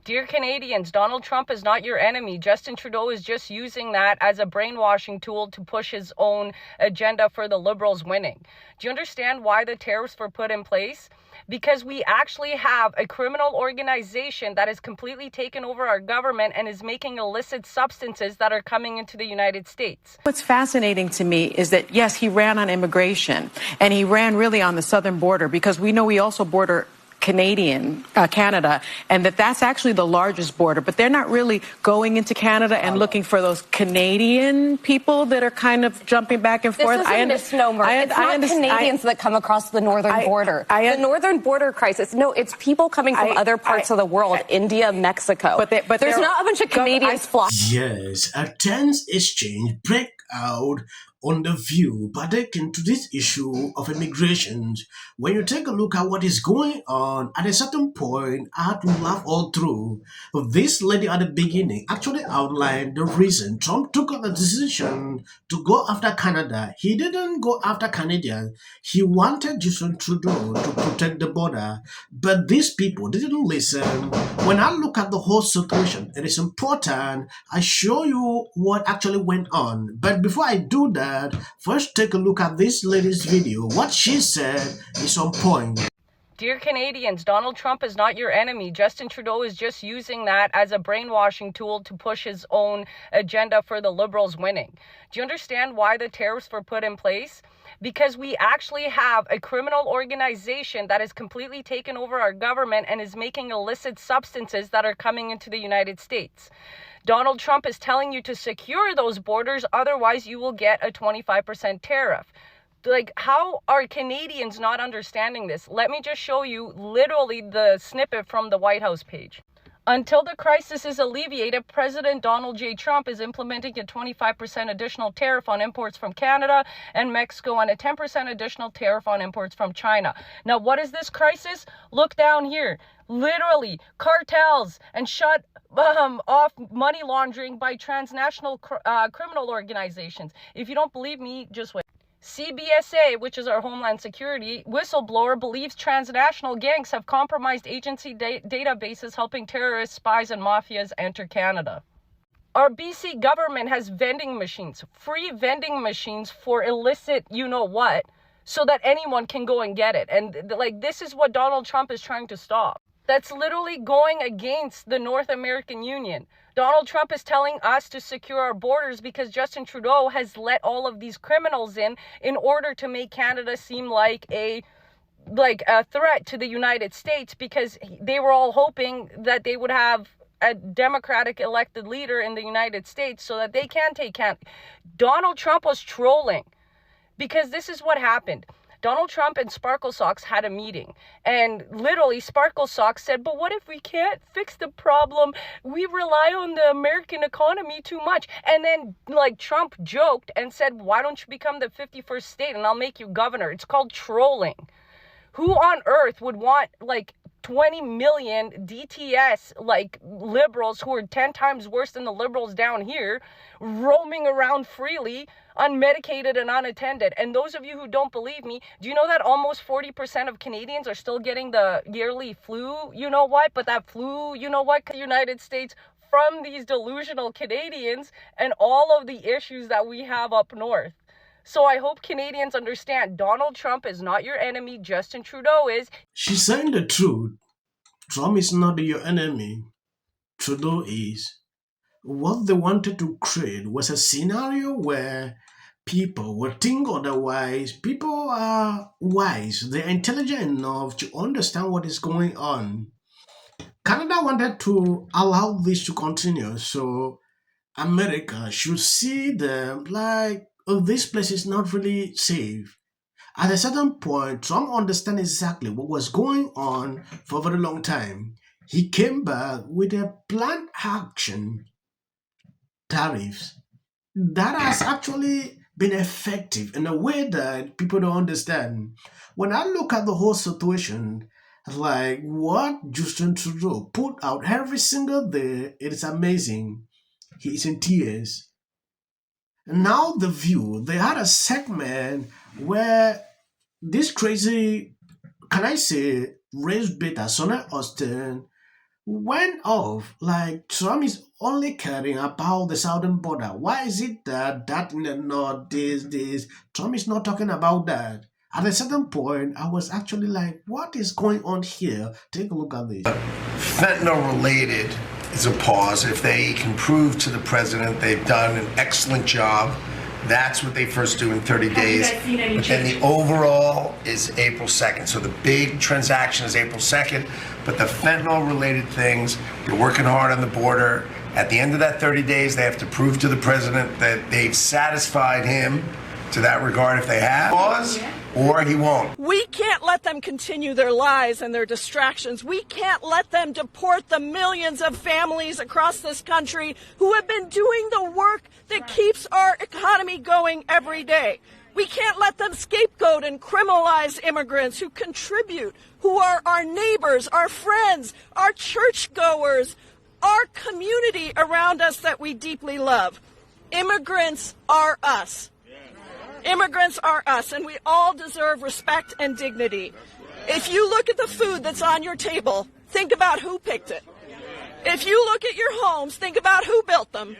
Dear Canadians, Donald Trump is not your enemy. Justin Trudeau is just using that as a brainwashing tool to push his own agenda for the Liberals winning. Do you understand why the tariffs were put in place? Because we actually have a criminal organization that has completely taken over our government and is making illicit substances that are coming into the United States. What's fascinating to me is that, yes, he ran on immigration, and he ran really on the southern border, because we know we also border Canada, and that's actually the largest border, but they're not really going into Canada and looking for those Canadian people that are kind of jumping back and forth. This is a misnomer. It's not Canadians that come across the northern border. The northern border crisis, no, it's people coming from other parts of the world, India, Mexico. But there's not a bunch of Canadians flying. Yes, a tense exchange break out on The View, pertaining to this issue of immigration. When you take a look at what is going on, at a certain point, I had to laugh all through. This lady at the beginning actually outlined the reason Trump took the decision to go after Canada. He didn't go after Canadians. He wanted Justin Trudeau to protect the border, but these people didn't listen. When I look at the whole situation, it is important I show you what actually went on. But before I do that, first take a look at this lady's video. What she said is on point. Dear Canadians, Donald Trump is not your enemy. Justin Trudeau is just using that as a brainwashing tool to push his own agenda for the Liberals winning. Do you understand why the tariffs were put in place? Because we actually have a criminal organization that has completely taken over our government and is making illicit substances that are coming into the United States. Donald Trump is telling you to secure those borders, otherwise you will get a 25% tariff. Like, how are Canadians not understanding this? Let me just show you literally the snippet from the White House page. Until the crisis is alleviated, President Donald J. Trump is implementing a 25% additional tariff on imports from Canada and Mexico and a 10% additional tariff on imports from China. Now, what is this crisis? Look down here. Literally, cartels and shut off money laundering by transnational criminal organizations. If you don't believe me, just wait. CBSA, which is our Homeland Security whistleblower, believes transnational gangs have compromised agency databases, helping terrorists, spies, and mafias enter Canada. Our BC government has vending machines, free vending machines for illicit you-know-what, so that anyone can go and get it. And this is what Donald Trump is trying to stop. That's literally going against the North American Union. Donald Trump is telling us to secure our borders because Justin Trudeau has let all of these criminals in order to make Canada seem like a threat to the United States, because they were all hoping that they would have a Democratic elected leader in the United States so that they can take Canada. Donald Trump was trolling, because this is what happened. Donald Trump and Sparkle Socks had a meeting, and literally Sparkle Socks said, but what if we can't fix the problem? We rely on the American economy too much. And then Trump joked and said, why don't you become the 51st state and I'll make you governor? It's called trolling. Who on earth would want 20 million DTS liberals who are 10 times worse than the liberals down here roaming around freely, unmedicated and unattended? And those of you who don't believe me, do you know that almost 40% of Canadians are still getting the yearly flu, you know what? But that flu, you know what, the United States, from these delusional Canadians and all of the issues that we have up north. So I hope Canadians understand Donald Trump is not your enemy. Justin Trudeau is. She's saying the truth. Trump is not your enemy. Trudeau is. What they wanted to create was a scenario where people would think otherwise. People are wise. They're intelligent enough to understand what is going on. Canada wanted to allow this to continue, so America should see them this place is not really safe. At a certain point, Trump understands exactly what was going on for a very long time. He came back with a planned action, tariffs, that has actually been effective in a way that people don't understand. When I look at the whole situation, what Justin Trudeau put out every single day, it is amazing. He is in tears. Now The View, they had a segment where this crazy, can I say, race beta Sunny Hostin went off like Trump is only caring about the southern border. Why is it that in the north, this? Trump is not talking about that. At a certain point, I was actually like, what is going on here? Take a look at this. Fentanyl related is a pause. If they can prove to the president they've done an excellent job, that's what they first do in 30 days. But then the overall is April 2nd. So the big transaction is April 2nd, but the fentanyl related things, they're working hard on the border. At the end of that 30 days, they have to prove to the president that they've satisfied him to that regard. If they have, pause, or he won't. We can't let them continue their lies and their distractions. We can't let them deport the millions of families across this country who have been doing the work that keeps our economy going every day. We can't let them scapegoat and criminalize immigrants who contribute, who are our neighbors, our friends, our churchgoers, our community around us that we deeply love. Immigrants are us. Immigrants are us, and we all deserve respect and dignity. If you look at the food that's on your table, think about who picked it. If you look at your homes, think about who built them.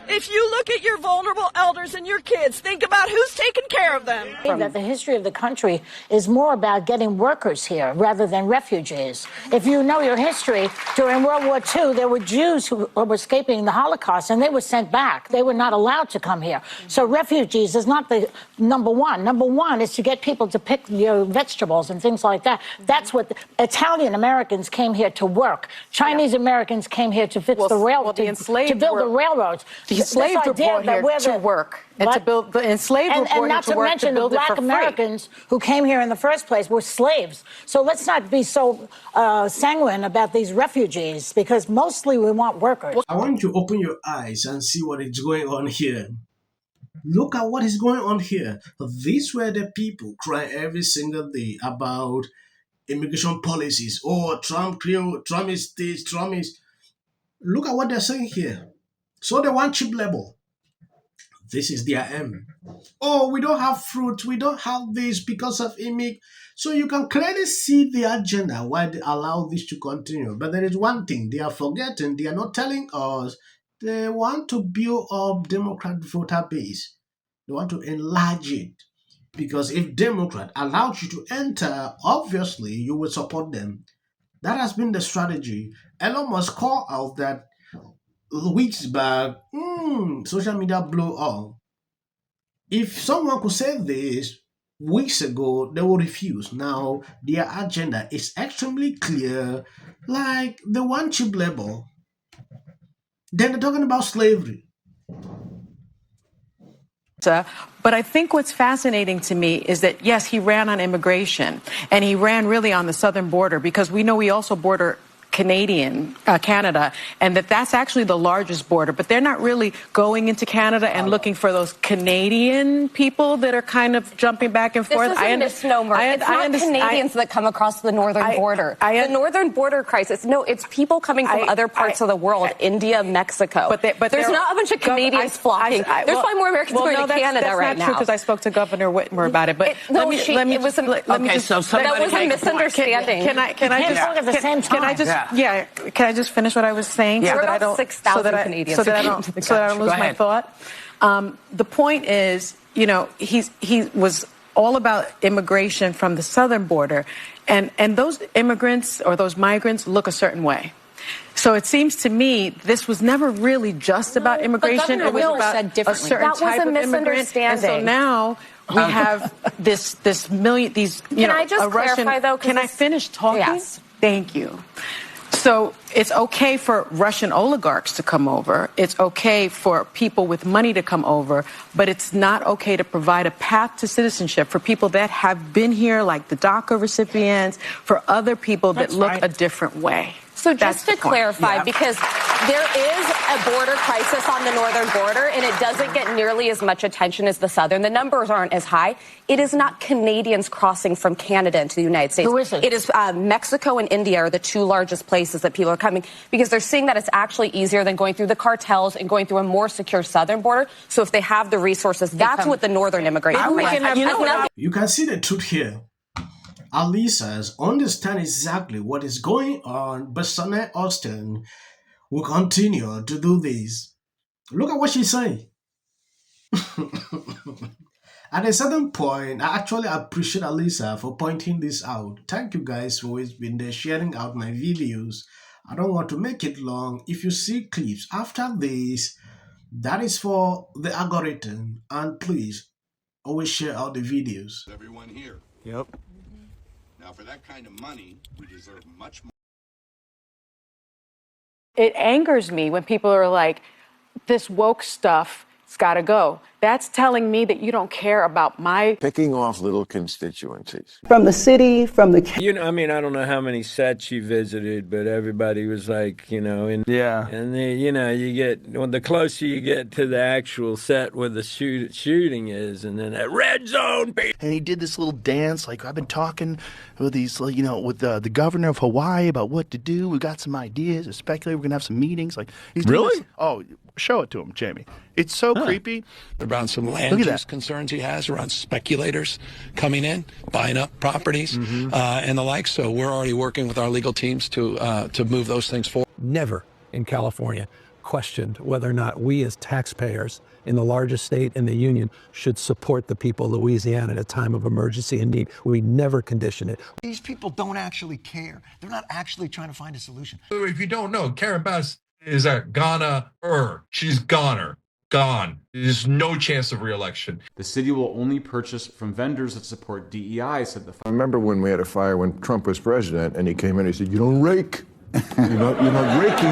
If you look at your vulnerable elders and your kids, think about who's taking care of them. That the history of the country is more about getting workers here rather than refugees. If you know your history, during World War II, there were Jews who were escaping the Holocaust, and they were sent back. They were not allowed to come here. So refugees is not the number one. Number one is to get people to pick your vegetables and things like that. That's what Italian Americans came here to work. Chinese Americans came here to fix the railroads, to build the railroads. The enslaved were brought here to work and to build. The enslaved were brought here to work to build it for free. And not to mention the Black Americans who came here in the first place were slaves. So let's not be so sanguine about these refugees, because mostly we want workers. I want you to open your eyes and see what is going on here. Look at what is going on here. These were the people crying every single day about immigration policies. Oh, Trump is this, Trump is... Look at what they're saying here. So they want cheap labor. This is their aim. Oh, we don't have fruit. We don't have this because of immigrant. So you can clearly see the agenda why they allow this to continue. But there is one thing they are forgetting. They are not telling us. They want to build up Democrat voter base. They want to enlarge it. Because if Democrat allows you to enter, obviously you will support them. That has been the strategy. Elon Musk called out that weeks back, social media blew up. If someone could say this weeks ago, they will refuse. Now, their agenda is extremely clear, like they want cheap labor. Then they're talking about slavery. But I think what's fascinating to me is that, yes, he ran on immigration, and he ran really on the southern border, because we know we also border Canada, and that's actually the largest border, but they're not really going into Canada and looking for those Canadian people that are kind of jumping back and forth. This is a misnomer. It's not Canadians that come across the northern border. The northern border crisis, no, it's people coming from other parts of the world, India, Mexico. But there's not a bunch of Canadians flocking. There's probably more Americans going to Canada right now. That's not true, because I spoke to Governor Whitmer about it. But that was a misunderstanding. Can I just finish what I was saying? Yeah. So that I don't 6,000 Canadians. So that I don't lose my thought. The point is, he was all about immigration from the southern border, and those immigrants or those migrants look a certain way. So it seems to me this was never really just about immigration. It was about a certain type of immigrant. And so now we have these Can I just clarify, though? Can I finish talking? Yes. Thank you. So it's okay for Russian oligarchs to come over. It's okay for people with money to come over, but it's not okay to provide a path to citizenship for people that have been here, like the DACA recipients, for other people that look a different way. So just to clarify, because there is a border crisis on the northern border, and it doesn't get nearly as much attention as the southern. The numbers aren't as high. It is not Canadians crossing from Canada into the United States. Who is it? It is Mexico and India are the two largest places that people are coming, because they're seeing that it's actually easier than going through the cartels and going through a more secure southern border. So if they have the resources, that's what the northern immigration. You can see the truth here. Alyssa understands exactly what is going on, but Sunny Hostin will continue to do this. Look at what she say. At a certain point, I actually appreciate Alyssa for pointing this out. Thank you guys for always been there sharing out my videos. I don't want to make it long. If you see clips after this, that is for the algorithm. And please, always share out the videos. Everyone here. Yep. Now, for that kind of money, we deserve much more. It angers me when people are like, this woke stuff, it's got to go. That's telling me that you don't care about my... Picking off little constituencies. From the city, from the... You know, I mean, I don't know how many sets you visited, but everybody was like, you know, and you know, you get, when the closer you get to the actual set where the shooting is, and then that red zone. And he did this little dance, like, I've been talking with these, you know, with the governor of Hawaii about what to do. We got some ideas, we speculate, we're going to have some meetings. Like, he's really? Oh, show it to him, Jamie. It's so creepy. Around some land use concerns he has around speculators coming in, buying up properties, and the like. So we're already working with our legal teams to move those things forward. Never in California questioned whether or not we as taxpayers in the largest state in the union should support the people of Louisiana at a time of emergency and need. We never condition it. These people don't actually care. They're not actually trying to find a solution. If you don't know, Karen Bass is a goner. She's goner. Gone. There's no chance of re-election. The city will only purchase from vendors that support DEI, said the... I remember when we had a fire when Trump was president, and he came in and he said, you don't rake. You're not raking.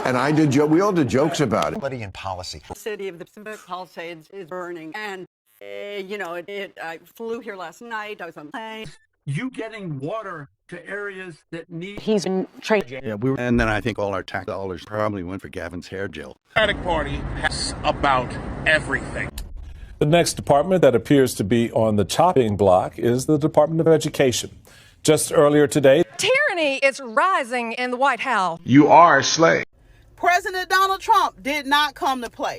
And we all did jokes about it. Somebody in policy. The city of the Palisades is burning. And, you know, I flew here last night. I was on a plane. You getting water to areas that need... He's been trained. Yeah, and then I think all our tax dollars probably went for Gavin's hair gel. The Democratic Party has about everything. The next department that appears to be on the chopping block is the Department of Education. Just earlier today... Tyranny is rising in the White House. You are a slave. President Donald Trump did not come to play.